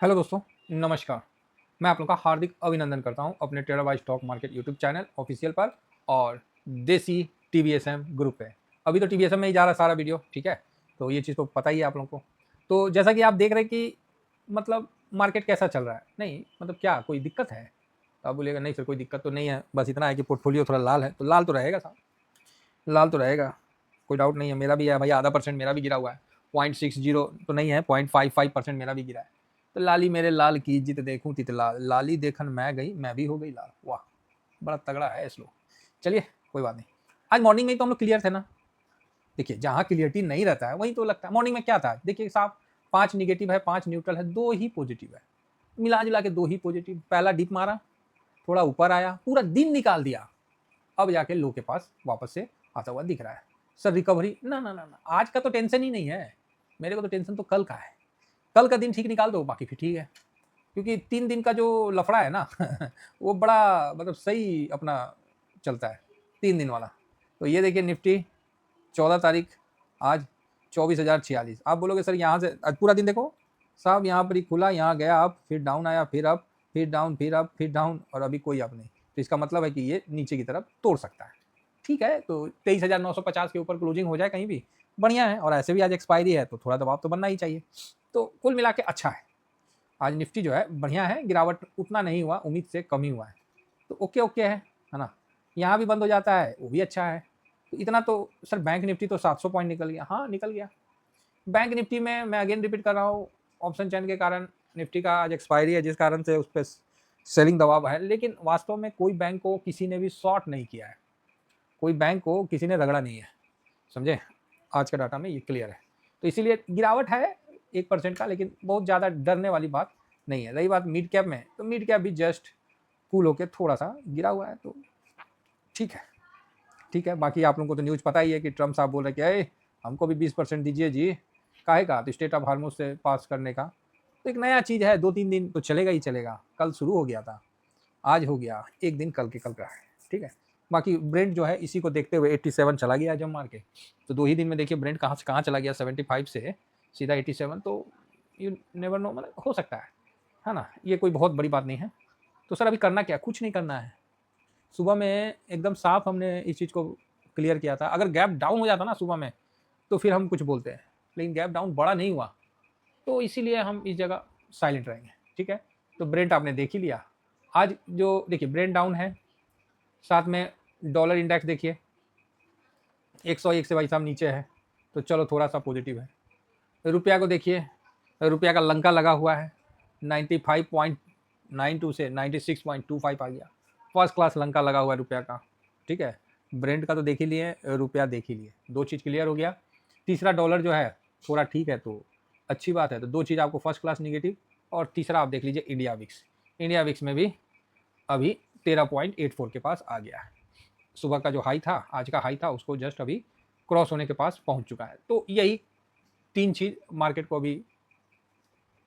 Hello दोस्तों, नमस्कार। मैं आप लोगों का हार्दिक अभिनंदन करता हूं अपने trader by stock market YouTube channel official पर और देसी टीवीएसएम ग्रुप पे। अभी तो टीवीएसएम में ही जा रहा सारा वीडियो, ठीक है। तो ये चीज़ तो पता ही है आप लोगों को। तो जैसा कि आप देख रहे हैं कि मतलब मार्केट कैसा चल रहा है, नहीं मतलब क्या कोई दिक्कत है? तो आप बोलिएगा नहीं सर कोई दिक्कत तो नहीं है, बस इतना है कि पोर्टफोलियो थोड़ा लाल है। तो लाल तो रहेगा साहब, लाल तो रहेगा, कोई डाउट नहीं है। मेरा भी है भाई, आधा परसेंट मेरा भी गिरा हुआ है। 0.60 तो नहीं है, 0.55% मेरा भी गिरा है। तो लाली मेरे लाल की जित देखूं तित लाल, लाली देखन मैं गई मैं भी हो गई लाल। वाह, बड़ा तगड़ा है स्लो। चलिए कोई बात नहीं। आज मॉर्निंग में ही तो हम लोग क्लियर थे ना। देखिए जहां क्लियरिटी नहीं रहता है वहीं तो लगता है। मॉर्निंग में क्या था, देखिए साहब, 5 निगेटिव है, 5 न्यूट्रल है, 2 ही पॉजिटिव है। मिला जुला के 2 ही पॉजिटिव। पहला डिप मारा, थोड़ा ऊपर आया, पूरा दिन निकाल दिया, अब जाके लो के पास वापस से आता हुआ दिख रहा है। सर रिकवरी ना ना ना ना, आज का तो टेंशन ही नहीं है मेरे को। तो टेंशन तो कल का है। कल का दिन ठीक निकाल दो, बाकी फिर ठीक है। क्योंकि 3 दिन का जो लफड़ा है ना वो बड़ा मतलब सही अपना चलता है 3 दिन वाला। तो ये देखिए निफ्टी 14 तारीख आज 24,046। आप बोलोगे सर यहाँ से आज पूरा दिन देखो साहब, यहाँ पर ही खुला, यहाँ गया अप, फिर डाउन आया, फिर अप, फिर डाउन, फिर अप, फिर डाउन, और अभी कोई अप नहीं। तो इसका मतलब है कि ये नीचे की तरफ तोड़ सकता है। ठीक है, तो 23,950 के ऊपर क्लोजिंग हो जाए कहीं भी बढ़िया है। और ऐसे भी आज एक्सपायरी है तो थोड़ा दबाव तो बनना ही चाहिए। तो कुल मिला के अच्छा है। आज निफ्टी जो है बढ़िया है, गिरावट उतना नहीं हुआ, उम्मीद से कम ही हुआ है। तो ओके ओके है ना। यहाँ भी बंद हो जाता है वो भी अच्छा है। तो इतना तो सर बैंक निफ्टी तो 700 पॉइंट निकल गया, हाँ निकल गया। बैंक निफ्टी में मैं अगेन रिपीट कर रहा हूँ, ऑप्शन चैन के कारण निफ्टी का आज एक्सपायरी है, जिस कारण से उस पर सेलिंग दबाव है। लेकिन वास्तव में कोई बैंक को किसी ने भी शॉर्ट नहीं किया है, कोई बैंक को किसी ने रगड़ा नहीं है, समझे। आज का डाटा में ये क्लियर है। तो इसीलिए गिरावट है 1% का, लेकिन बहुत ज़्यादा डरने वाली बात नहीं है। रही बात मिड कैप में, तो मिड कैप भी जस्ट कूल होकर थोड़ा सा गिरा हुआ है, तो ठीक है। ठीक है, बाकी आप लोगों को तो न्यूज़ पता ही है कि ट्रम्प साहब बोल रहे कि अरे हमको भी 20% दीजिए जी। काहे का? तो स्टेट ऑफ हार्मोस से पास करने का। तो एक नया चीज़ है, 2-3 दिन तो चलेगा ही चलेगा। कल शुरू हो गया था, आज हो गया एक दिन, कल के कल का है। ठीक है, बाकी ब्रेंट जो है इसी को देखते हुए 87 चला गया जब मार के। तो 2 ही दिन में देखिए ब्रेंट कहाँ से कहाँ चला गया, 75 से सीधा 87। तो यू नेवर नो, मतलब हो सकता है ना। ये कोई बहुत बड़ी बात नहीं है। तो सर अभी करना क्या? कुछ नहीं करना है। सुबह में एकदम साफ हमने इस चीज़ को क्लियर किया था। अगर गैप डाउन हो जाता ना सुबह में, तो फिर हम कुछ बोलते हैं, लेकिन गैप डाउन बड़ा नहीं हुआ, तो इसीलिए हम इस जगह साइलेंट रहेंगे। ठीक है, तो ब्रेंट आपने देख ही लिया। आज जो देखिए ब्रेंट डाउन है, साथ में डॉलर इंडेक्स देखिए 101 से भाई साहब नीचे है, तो चलो थोड़ा सा पॉजिटिव है। रुपया को देखिए, रुपया का लंका लगा हुआ है, 95.92 से 96.25 आ गया। फर्स्ट क्लास लंका लगा हुआ है रुपया का। ठीक है, ब्रेंड का तो देख ही लिए, रुपया देख ही लिए, 2 चीज़ क्लियर हो गया। तीसरा डॉलर जो है थोड़ा ठीक है, तो अच्छी बात है। तो 2 चीज़ आपको फर्स्ट क्लास निगेटिव। और तीसरा आप देख लीजिए इंडिया विक्स, इंडिया विक्स में भी अभी 13.84 के पास आ गया है। सुबह का जो हाई था, आज का हाई था, उसको जस्ट अभी क्रॉस होने के पास पहुंच चुका है। तो यही 3 चीज़ मार्केट को अभी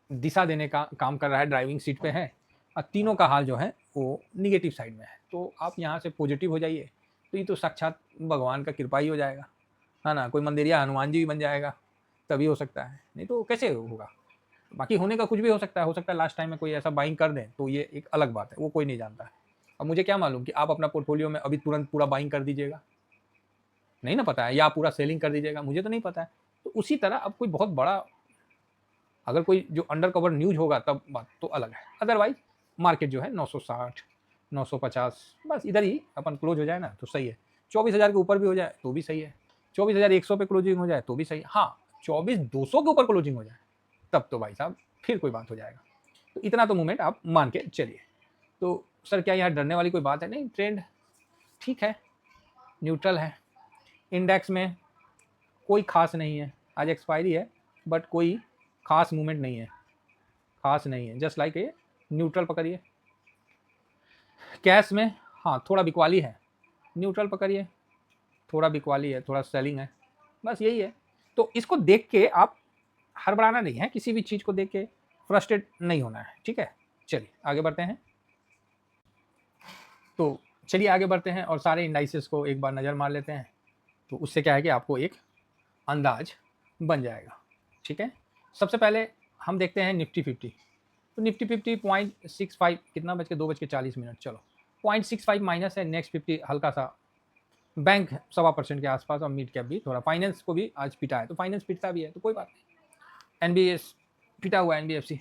दिशा देने का काम कर रहा है, ड्राइविंग सीट पे है। और तीनों का हाल जो है वो निगेटिव साइड में है। तो आप यहाँ से पॉजिटिव हो जाइए, तो ये तो साक्षात भगवान का कृपा ही हो जाएगा, है ना। कोई मंदिरिया हनुमान जी भी बन जाएगा, तभी हो सकता है, नहीं तो कैसे होगा। बाकी होने का कुछ भी हो सकता है। हो सकता है लास्ट टाइम में कोई ऐसा बाइंग कर दें, तो ये एक अलग बात है, वो कोई नहीं जानता है। अब मुझे क्या मालूम कि आप अपना पोर्टफोलियो में अभी तुरंत पूरा बाइंग कर दीजिएगा, नहीं ना पता है, या आप पूरा सेलिंग कर दीजिएगा, मुझे तो नहीं पता है। तो उसी तरह अब कोई बहुत बड़ा अगर कोई जो अंडर कवर न्यूज होगा तब बात तो अलग है। अदरवाइज मार्केट जो है 960 950 बस इधर ही अपन क्लोज हो जाए ना तो सही है। 24,000 के ऊपर भी हो जाए तो भी सही है। 24,100 पे क्लोजिंग हो जाए तो भी सही है। हाँ, 24,200 के ऊपर क्लोजिंग हो जाए तब तो भाई साहब फिर कोई बात हो जाएगा। तो इतना तो मूवमेंट आप मान के चलिए। तो सर क्या यहाँ डरने वाली कोई बात है? नहीं, ट्रेंड ठीक है, न्यूट्रल है। इंडेक्स में कोई खास नहीं है, आज एक्सपायरी है, बट कोई खास मूवमेंट नहीं है, खास नहीं है। जस्ट लाइक ये न्यूट्रल पकड़िए। कैश में हाँ थोड़ा बिकवाली है, न्यूट्रल पकड़िए, थोड़ा बिकवाली है, थोड़ा सेलिंग है, बस यही है। तो इसको देख के आप हड़बड़ाना नहीं है, किसी भी चीज़ को देख के फ्रस्ट्रेट नहीं होना है। ठीक है, चलिए आगे बढ़ते हैं। तो चलिए आगे बढ़ते हैं और सारे इंडाइसेस को एक बार नज़र मार लेते हैं। तो उससे क्या है कि आपको एक अंदाज बन जाएगा। ठीक है, सबसे पहले हम देखते हैं निफ्टी 50। तो निफ्टी 50 0.65 कितना बज के 2:40 चलो 0.65 माइनस है। नेक्स्ट 50 हल्का सा, बैंक 1.25% के आसपास और मिड कैप भी थोड़ा, फाइनेंस को भी आज पिटा है, तो फाइनेंस पिटता भी है तो कोई बात नहीं। एनबीएस पिटा हुआ है, एनबीएफसी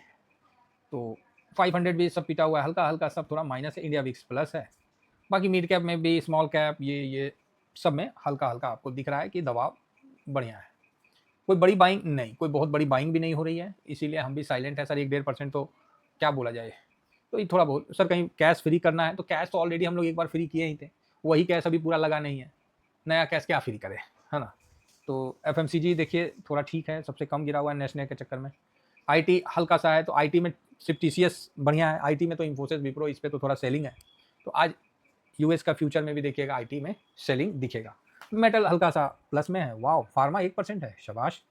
तो 500 भी सब पिटा हुआ है, हल्का हल्का सब थोड़ा माइनस है। इंडिया विक्स प्लस है। बाकी मिड कैप में भी, स्मॉल कैप, ये सब में हल्का हल्का आपको दिख रहा है कि दबाव बढ़िया है। कोई बड़ी बाइंग नहीं, कोई बहुत बड़ी बाइंग भी नहीं हो रही है, इसीलिए हम भी साइलेंट है सर। 1-1.5% तो क्या बोला जाए, तो ये थोड़ा बहुत सर कहीं कैश फ्री करना है तो कैश तो ऑलरेडी हम लोग एक बार फ्री किए ही थे, वही कैश अभी पूरा लगा नहीं है, नया कैश क्या फ्री करे, है ना। तो एफएमसीजी देखिए थोड़ा ठीक है, सबसे कम गिरा हुआ है नेशनल के चक्कर में। आईटी हल्का सा है, तो आईटी में सिर्फ टीसीएस बढ़िया है, आईटी में तो इन्फोसिस, विप्रो, इस पर तो थोड़ा सेलिंग है। तो आज यूएस का फ्यूचर में भी देखिएगा आईटी में सेलिंग दिखेगा। मेटल हल्का सा प्लस में है, वाह। फार्मा 1% है, शाबाश,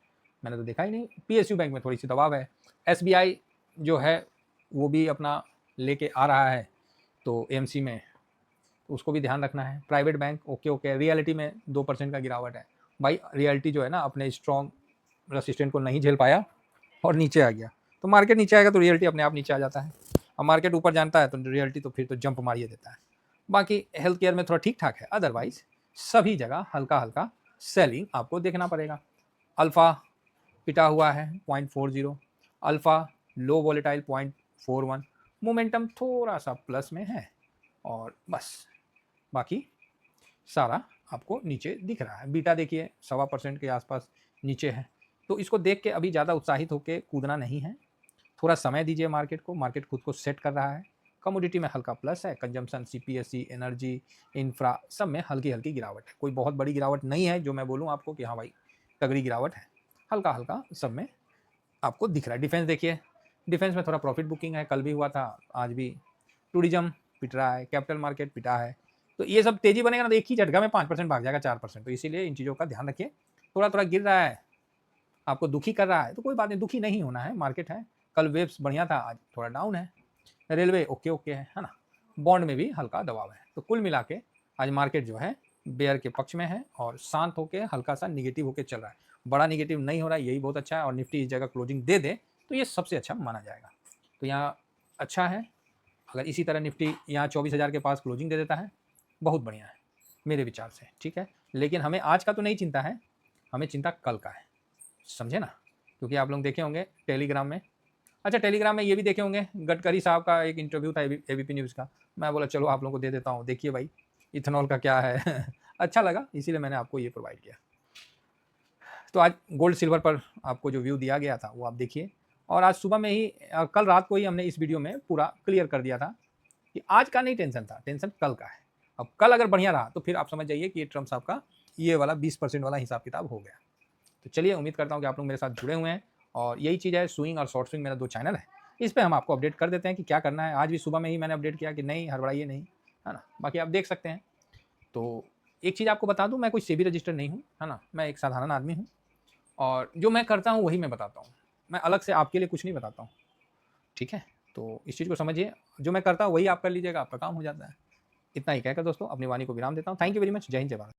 मैंने तो देखा ही नहीं। पीएसयू बैंक में थोड़ी सी दबाव है। एसबीआई जो है वो भी अपना लेके आ रहा है तो एएमसी में, तो उसको भी ध्यान रखना है। Private bank okay. रियलिटी में 2% का गिरावट है भाई। रियलिटी जो है ना अपने स्ट्रॉन्ग रेसिस्टेंट को नहीं झेल पाया और नीचे आ गया, तो मार्केट नीचे आएगा तो रियलिटी अपने आप नीचे आ जाता है, और मार्केट ऊपर जानता है तो रियलिटी तो फिर तो जंप मारिए देता है। बाकी हेल्थ केयर में थोड़ा ठीक ठाक है, अदरवाइज सभी जगह हल्का हल्का सेलिंग आपको देखना पड़ेगा। अल्फा पिटा हुआ है 0.40, अल्फा लो वॉलेटाइल 0.41, मोमेंटम थोड़ा सा प्लस में है और बस, बाकी सारा आपको नीचे दिख रहा है। बीटा देखिए 1.25% के आसपास नीचे है, तो इसको देख के अभी ज़्यादा उत्साहित होकर कूदना नहीं है, थोड़ा समय दीजिए मार्केट को, मार्केट खुद को सेट कर रहा है। कमोडिटी में हल्का प्लस है, कंजम्पशन, सीपीएससी, एनर्जी, इंफ्रा सब में हल्की हल्की गिरावट है, कोई बहुत बड़ी गिरावट नहीं है जो मैं बोलूँ आपको कि हाँ भाई तगड़ी गिरावट है, हल्का हल्का सब में आपको दिख रहा है। डिफेंस देखिए, डिफेंस में थोड़ा प्रॉफिट बुकिंग है, कल भी हुआ था आज भी। टूरिज्म पिट रहा है, कैपिटल मार्केट पिटा है, तो ये सब तेजी बनेगा ना तो एक ही झटका में 5% भाग जाएगा, 4%, तो इसीलिए इन चीज़ों का ध्यान रखिए। थोड़ा थोड़ा गिर रहा है, आपको दुखी कर रहा है तो कोई बात नहीं, दुखी नहीं होना है, मार्केट है। कल वेव्स बढ़िया था, आज थोड़ा डाउन है। रेलवे ओके है ना। बॉन्ड में भी हल्का दबाव है, तो कुल मिला के आज मार्केट जो है बेयर के पक्ष में है और शांत होकर हल्का सा निगेटिव होकर चल रहा है, बड़ा निगेटिव नहीं हो रहा है, यही बहुत अच्छा है। और निफ्टी इस जगह क्लोजिंग दे दे तो ये सबसे अच्छा माना जाएगा, तो यहाँ अच्छा है। अगर इसी तरह निफ्टी यहाँ 24,000 के पास क्लोजिंग दे देता है, बहुत बढ़िया है मेरे विचार से, ठीक है। लेकिन हमें आज का तो नहीं चिंता है, हमें चिंता कल का है, समझे ना। क्योंकि आप लोग देखे होंगे टेलीग्राम में, अच्छा टेलीग्राम में ये भी देखे होंगे, गडकरी साहब का एक इंटरव्यू था एबीपी न्यूज़ का, मैं बोला चलो आप लोगों को दे देता हूँ, देखिए भाई इथेनॉल का क्या है अच्छा लगा, इसीलिए मैंने आपको ये प्रोवाइड किया। तो आज गोल्ड सिल्वर पर आपको जो व्यू दिया गया था वो आप देखिए, और आज सुबह में ही कल रात को ही हमने इस वीडियो में पूरा क्लियर कर दिया था कि आज का नहीं टेंशन था, टेंशन कल का है। अब कल अगर बढ़िया रहा तो फिर आप समझ जाइए कि ये ट्रम्प साहब का ये वाला 20% वाला हिसाब किताब हो गया। तो चलिए, उम्मीद करता हूँ कि आप लोग मेरे साथ जुड़े हुए हैं, और यही चीज़ है, स्विंग और शॉर्ट स्विंग मेरा 2 चैनल है, इस पे हम आपको अपडेट कर देते हैं कि क्या करना है। आज भी सुबह में ही मैंने अपडेट किया कि नहीं हड़बड़ाइए नहीं, है ना। बाकी आप देख सकते हैं। तो एक चीज़ आपको बता दूं, मैं कोई सेबी रजिस्टर नहीं हूं, है ना, मैं एक साधारण आदमी हूं, और जो मैं करता हूं वही मैं बताता हूं, मैं अलग से आपके लिए कुछ नहीं बताता हूं, ठीक है। तो इस चीज़ को समझिए, जो मैं करता हूं वही आप कर लीजिएगा, आपका काम हो जाता है। इतना ही कहकर दोस्तों अपनी वाणी को विराम देता हूं। थैंक यू वेरी मच, जय हिंद, जय भारत।